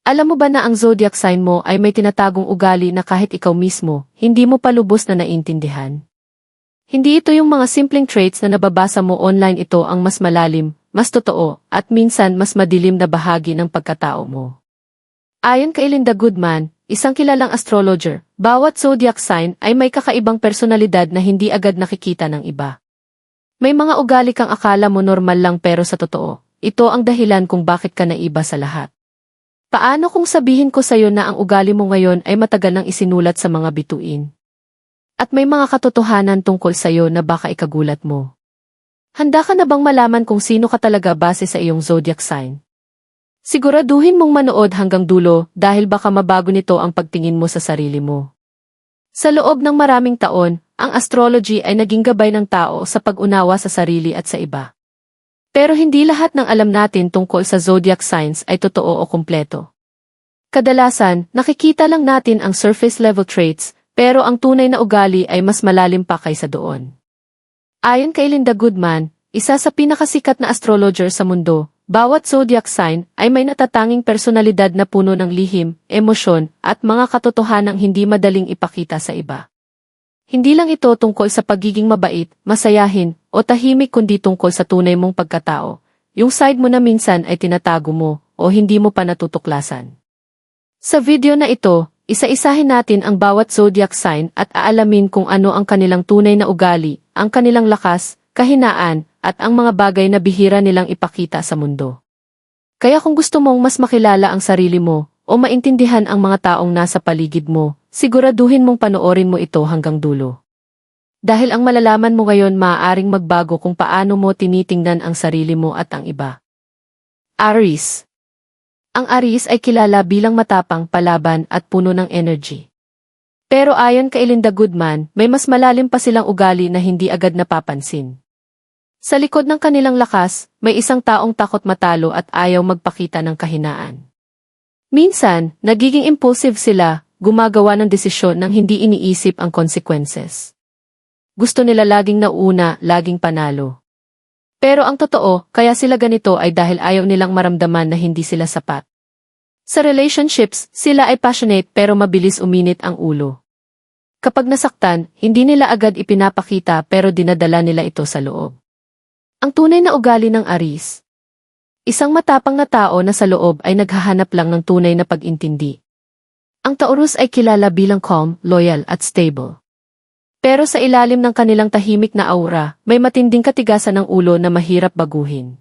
Alam mo ba na ang zodiac sign mo ay may tinatagong ugali na kahit ikaw mismo, hindi mo pa lubos na naintindihan? Hindi ito yung mga simpleng traits na nababasa mo online, ito ang mas malalim, mas totoo, at minsan mas madilim na bahagi ng pagkatao mo. Ayon kay Linda Goodman, isang kilalang astrologer, bawat zodiac sign ay may kakaibang personalidad na hindi agad nakikita ng iba. May mga ugali kang akala mo normal lang pero sa totoo, ito ang dahilan kung bakit ka naiba sa lahat. Paano kung sabihin ko sa'yo na ang ugali mo ngayon ay matagal nang isinulat sa mga bituin? At may mga katotohanan tungkol sa'yo na baka ikagulat mo. Handa ka na bang malaman kung sino ka talaga base sa iyong zodiac sign? Siguraduhin mong manood hanggang dulo dahil baka mabago nito ang pagtingin mo sa sarili mo. Sa loob ng maraming taon, ang astrology ay naging gabay ng tao sa pag-unawa sa sarili at sa iba. Pero hindi lahat ng alam natin tungkol sa zodiac signs ay totoo o kumpleto. Kadalasan, nakikita lang natin ang surface-level traits, pero ang tunay na ugali ay mas malalim pa kaysa doon. Ayon kay Linda Goodman, isa sa pinakasikat na astrologer sa mundo, bawat zodiac sign ay may natatanging personalidad na puno ng lihim, emosyon, at mga katotohanang hindi madaling ipakita sa iba. Hindi lang ito tungkol sa pagiging mabait, masayahin, o tahimik kundi tungkol sa tunay mong pagkatao, yung side mo na minsan ay tinatago mo, o hindi mo pa natutuklasan. Sa video na ito, isa-isahin natin ang bawat zodiac sign at aalamin kung ano ang kanilang tunay na ugali, ang kanilang lakas, kahinaan, at ang mga bagay na bihira nilang ipakita sa mundo. Kaya kung gusto mong mas makilala ang sarili mo, o maintindihan ang mga taong nasa paligid mo, siguraduhin mong panoorin mo ito hanggang dulo. Dahil ang malalaman mo ngayon maaaring magbago kung paano mo tinitingnan ang sarili mo at ang iba. Aries. Ang Aries ay kilala bilang matapang, palaban at puno ng energy. Pero ayon kay Linda Goodman, may mas malalim pa silang ugali na hindi agad napapansin. Sa likod ng kanilang lakas, may isang taong takot matalo at ayaw magpakita ng kahinaan. Minsan, nagiging impulsive sila, gumagawa ng desisyon nang hindi iniisip ang consequences. Gusto nila laging nauuna, laging panalo. Pero ang totoo, kaya sila ganito ay dahil ayaw nilang maramdaman na hindi sila sapat. Sa relationships, sila ay passionate pero mabilis uminit ang ulo. Kapag nasaktan, hindi nila agad ipinapakita pero dinadala nila ito sa loob. Ang tunay na ugali ng Aries. Isang matapang na tao na sa loob ay naghahanap lang ng tunay na pag-intindi. Ang Taurus ay kilala bilang calm, loyal at stable. Pero sa ilalim ng kanilang tahimik na aura, may matinding katigasan ng ulo na mahirap baguhin.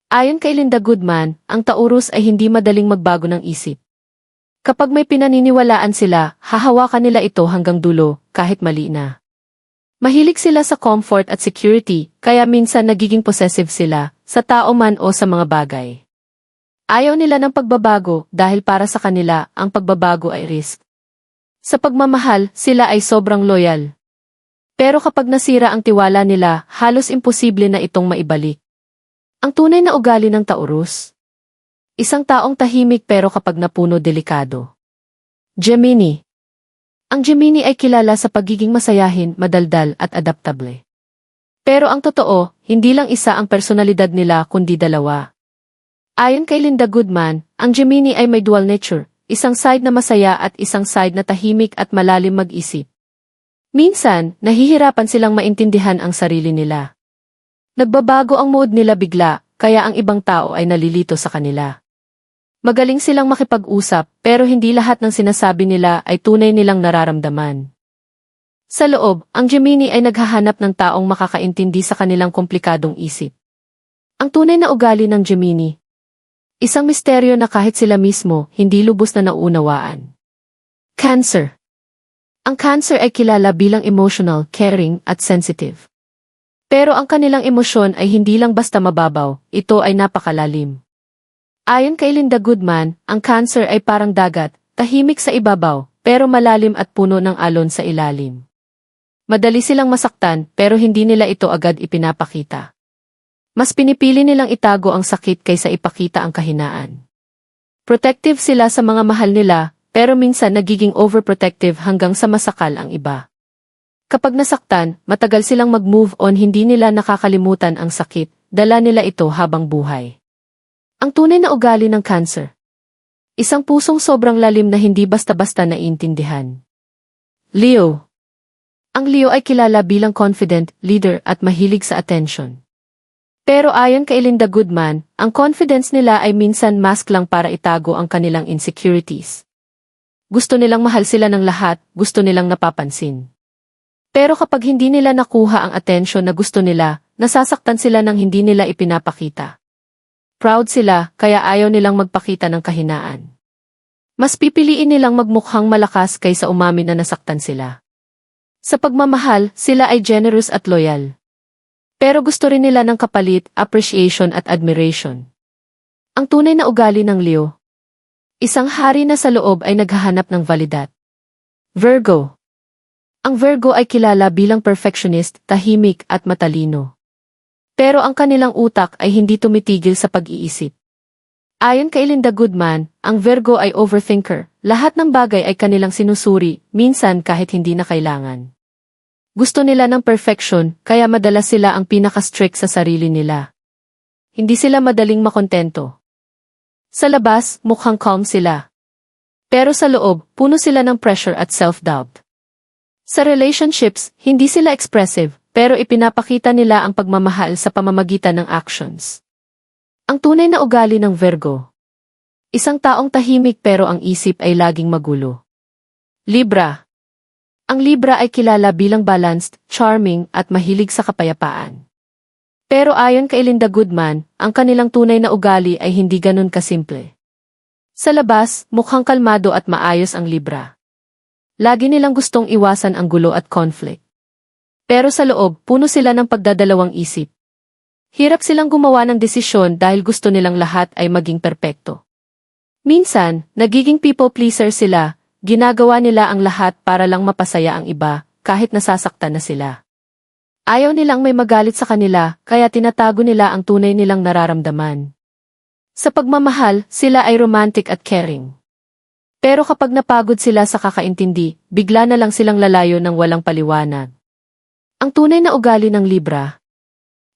Ayon kay Linda Goodman, ang Taurus ay hindi madaling magbago ng isip. Kapag may pinaniniwalaan sila, hahawakan nila ito hanggang dulo, kahit mali na. Mahilig sila sa comfort at security, kaya minsan nagiging possessive sila, sa tao man o sa mga bagay. Ayaw nila ng pagbabago dahil para sa kanila, ang pagbabago ay risk. Sa pagmamahal, sila ay sobrang loyal. Pero kapag nasira ang tiwala nila, halos imposible na itong maibalik. Ang tunay na ugali ng Taurus. Isang taong tahimik pero kapag napuno delikado. Gemini. Ang Gemini ay kilala sa pagiging masayahin, madaldal at adaptable. Pero ang totoo, hindi lang isa ang personalidad nila kundi dalawa. Ayon kay Linda Goodman, ang Gemini ay may dual nature, isang side na masaya at isang side na tahimik at malalim mag-isip. Minsan, nahihirapan silang maintindihan ang sarili nila. Nagbabago ang mood nila bigla, kaya ang ibang tao ay nalilito sa kanila. Magaling silang makipag-usap, pero hindi lahat ng sinasabi nila ay tunay nilang nararamdaman. Sa loob, ang Gemini ay naghahanap ng taong makakaintindi sa kanilang komplikadong isip. Ang tunay na ugali ng Gemini. Isang misteryo na kahit sila mismo, hindi lubos na nauunawaan. Cancer. Ang Cancer ay kilala bilang emotional, caring, at sensitive. Pero ang kanilang emosyon ay hindi lang basta mababaw, ito ay napakalalim. Ayon kay Linda Goodman, ang Cancer ay parang dagat, tahimik sa ibabaw, pero malalim at puno ng alon sa ilalim. Madali silang masaktan, pero hindi nila ito agad ipinapakita. Mas pinipili nilang itago ang sakit kaysa ipakita ang kahinaan. Protective sila sa mga mahal nila, pero minsan nagiging overprotective hanggang sa masakal ang iba. Kapag nasaktan, matagal silang mag-move on, hindi nila nakakalimutan ang sakit, dala nila ito habang buhay. Ang tunay na ugali ng Cancer. Isang pusong sobrang lalim na hindi basta-basta naiintindihan. Leo. Ang Leo ay kilala bilang confident, leader at mahilig sa attention. Pero ayon kay Linda Goodman, ang confidence nila ay minsan mask lang para itago ang kanilang insecurities. Gusto nilang mahal sila ng lahat, gusto nilang napapansin. Pero kapag hindi nila nakuha ang attention na gusto nila, nasasaktan sila ng hindi nila ipinapakita. Proud sila, kaya ayaw nilang magpakita ng kahinaan. Mas pipiliin nilang magmukhang malakas kaysa umamin na nasaktan sila. Sa pagmamahal, sila ay generous at loyal. Pero gusto rin nila ng kapalit, appreciation at admiration. Ang tunay na ugali ng Leo. Isang hari na sa loob ay naghahanap ng validad. Virgo. Ang Virgo ay kilala bilang perfectionist, tahimik at matalino. Pero ang kanilang utak ay hindi tumitigil sa pag-iisip. Ayon kay Linda Goodman, ang Virgo ay overthinker. Lahat ng bagay ay kanilang sinusuri, minsan kahit hindi na kailangan. Gusto nila ng perfection, kaya madalas sila ang pinaka-strict sa sarili nila. Hindi sila madaling makontento. Sa labas, mukhang calm sila. Pero sa loob, puno sila ng pressure at self-doubt. Sa relationships, hindi sila expressive, pero ipinapakita nila ang pagmamahal sa pamamagitan ng actions. Ang tunay na ugali ng Virgo. Isang taong tahimik pero ang isip ay laging magulo. Libra. Ang Libra ay kilala bilang balanced, charming at mahilig sa kapayapaan. Pero ayon kay Linda Goodman, ang kanilang tunay na ugali ay hindi ganun kasimple. Sa labas, mukhang kalmado at maayos ang Libra. Lagi nilang gustong iwasan ang gulo at conflict. Pero sa loob, puno sila ng pagdadalawang isip. Hirap silang gumawa ng desisyon dahil gusto nilang lahat ay maging perpekto. Minsan, nagiging people pleaser sila, ginagawa nila ang lahat para lang mapasaya ang iba, kahit nasasaktan na sila. Ayaw nilang may magalit sa kanila, kaya tinatago nila ang tunay nilang nararamdaman. Sa pagmamahal, sila ay romantic at caring. Pero kapag napagod sila sa kakaintindi, bigla na lang silang lalayo ng walang paliwanag. Ang tunay na ugali ng Libra.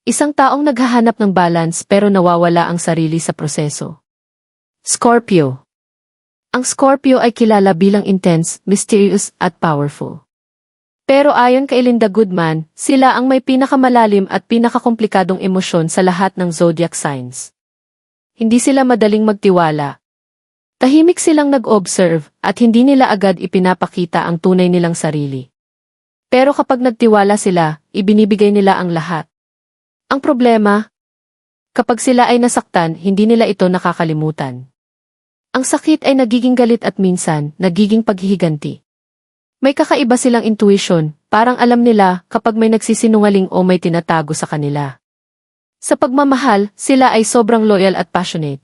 Isang taong naghahanap ng balance pero nawawala ang sarili sa proseso. Scorpio. Ang Scorpio ay kilala bilang intense, mysterious at powerful. Pero ayon kay Linda Goodman, sila ang may pinakamalalim at pinakakomplikadong emosyon sa lahat ng zodiac signs. Hindi sila madaling magtiwala. Tahimik silang nag-observe at hindi nila agad ipinapakita ang tunay nilang sarili. Pero kapag nagtiwala sila, ibinibigay nila ang lahat. Ang problema, kapag sila ay nasaktan, hindi nila ito nakakalimutan. Ang sakit ay nagiging galit at minsan, nagiging paghihiganti. May kakaiba silang intuition, parang alam nila kapag may nagsisinungaling o may tinatago sa kanila. Sa pagmamahal, sila ay sobrang loyal at passionate.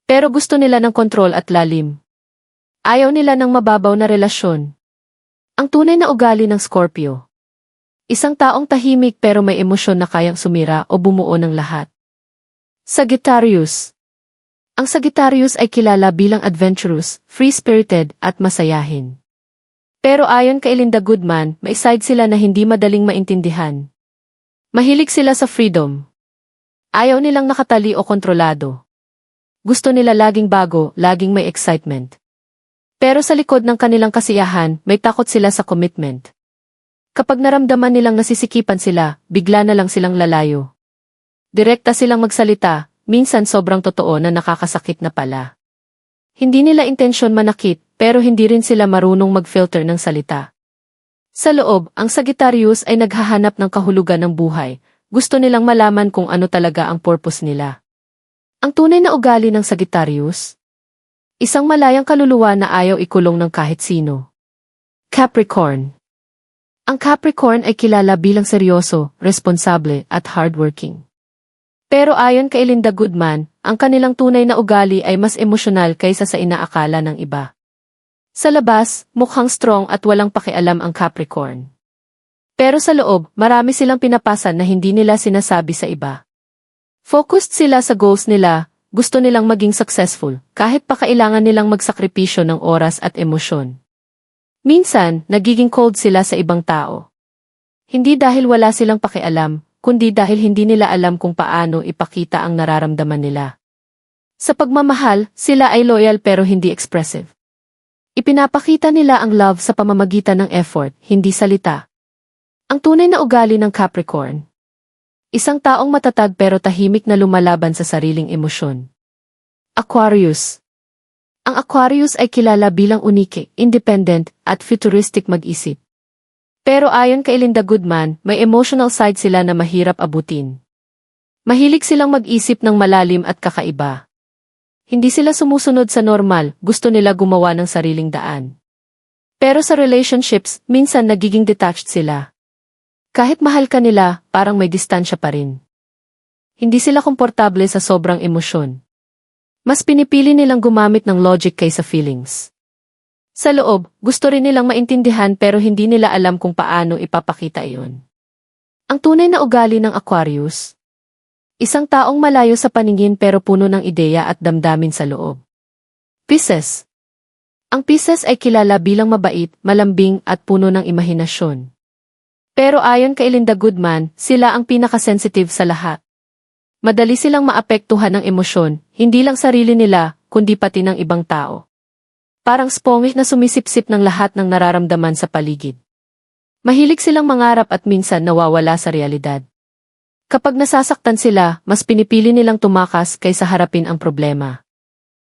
Pero gusto nila ng kontrol at lalim. Ayaw nila ng mababaw na relasyon. Ang tunay na ugali ng Scorpio. Isang taong tahimik pero may emosyon na kayang sumira o bumuo ng lahat. Sagittarius. Ang Sagittarius ay kilala bilang adventurous, free-spirited at masayahin. Pero ayon kay Linda Goodman, may side sila na hindi madaling maintindihan. Mahilig sila sa freedom. Ayaw nilang nakatali o kontrolado. Gusto nila laging bago, laging may excitement. Pero sa likod ng kanilang kasiyahan, may takot sila sa commitment. Kapag naramdaman nilang nasisikipan sila, bigla na lang silang lalayo. Direkta silang magsalita, minsan sobrang totoo na nakakasakit na pala. Hindi nila intensyon manakit, pero hindi rin sila marunong mag-filter ng salita. Sa loob, ang Sagittarius ay naghahanap ng kahulugan ng buhay. Gusto nilang malaman kung ano talaga ang purpose nila. Ang tunay na ugali ng Sagittarius? Isang malayang kaluluwa na ayaw ikulong ng kahit sino. Capricorn. Ang Capricorn ay kilala bilang seryoso, responsable at hardworking. Pero ayon kay Linda Goodman, ang kanilang tunay na ugali ay mas emosyonal kaysa sa inaakala ng iba. Sa labas, mukhang strong at walang pakialam ang Capricorn. Pero sa loob, marami silang pinapasan na hindi nila sinasabi sa iba. Focused sila sa goals nila, gusto nilang maging successful, kahit pa kailangan nilang magsakripisyo ng oras at emosyon. Minsan, nagiging cold sila sa ibang tao. Hindi dahil wala silang pakialam, kundi dahil hindi nila alam kung paano ipakita ang nararamdaman nila. Sa pagmamahal, sila ay loyal pero hindi expressive. Ipinapakita nila ang love sa pamamagitan ng effort, hindi salita. Ang tunay na ugali ng Capricorn. Isang taong matatag pero tahimik na lumalaban sa sariling emosyon. Aquarius. Ang Aquarius ay kilala bilang unike, independent, at futuristic mag-isip. Pero ayon kay Linda Goodman, may emotional side sila na mahirap abutin. Mahilig silang mag-isip ng malalim at kakaiba. Hindi sila sumusunod sa normal, gusto nila gumawa ng sariling daan. Pero sa relationships, minsan nagiging detached sila. Kahit mahal ka nila, parang may distansya pa rin. Hindi sila komportable sa sobrang emosyon. Mas pinipili nilang gumamit ng logic kaysa feelings. Sa loob, gusto rin nilang maintindihan pero hindi nila alam kung paano ipapakita iyon. Ang tunay na ugali ng Aquarius. Isang taong malayo sa paningin pero puno ng ideya at damdamin sa loob. Pisces. Ang Pisces ay kilala bilang mabait, malambing at puno ng imahinasyon. Pero ayon kay Linda Goodman, sila ang pinakasensitive sa lahat. Madali silang maapektuhan ng emosyon, hindi lang sarili nila, kundi pati ng ibang tao. Parang sponge na sumisipsip ng lahat ng nararamdaman sa paligid. Mahilig silang mangarap at minsan nawawala sa realidad. Kapag nasasaktan sila, mas pinipili nilang tumakas kaysa harapin ang problema.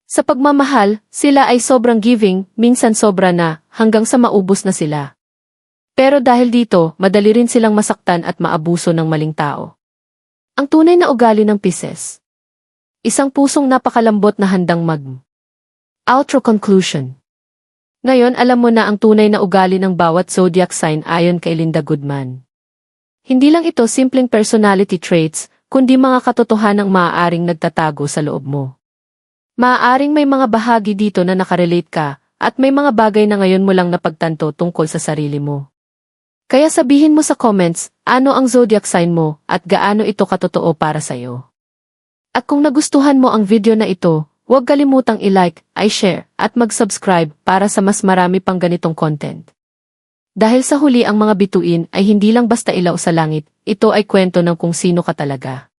Sa pagmamahal, sila ay sobrang giving, minsan sobra na, hanggang sa maubos na sila. Pero dahil dito, madali rin silang masaktan at maabuso ng maling tao. Ang tunay na ugali ng Pisces. Isang pusong napakalambot na handang Outro conclusion. Ngayon alam mo na ang tunay na ugali ng bawat zodiac sign ayon kay Linda Goodman. Hindi lang ito simpleng personality traits, kundi mga katotohanang maaaring nagtatago sa loob mo. Maaaring may mga bahagi dito na nakarelate ka, at may mga bagay na ngayon mo lang napagtanto tungkol sa sarili mo. Kaya sabihin mo sa comments, ano ang zodiac sign mo, at gaano ito katotoo para sa'yo. At kung nagustuhan mo ang video na ito, huwag kalimutang i-like, i-share, at mag-subscribe para sa mas marami pang ganitong content. Dahil sa huli ang mga bituin ay hindi lang basta ilaw sa langit, ito ay kwento ng kung sino ka talaga.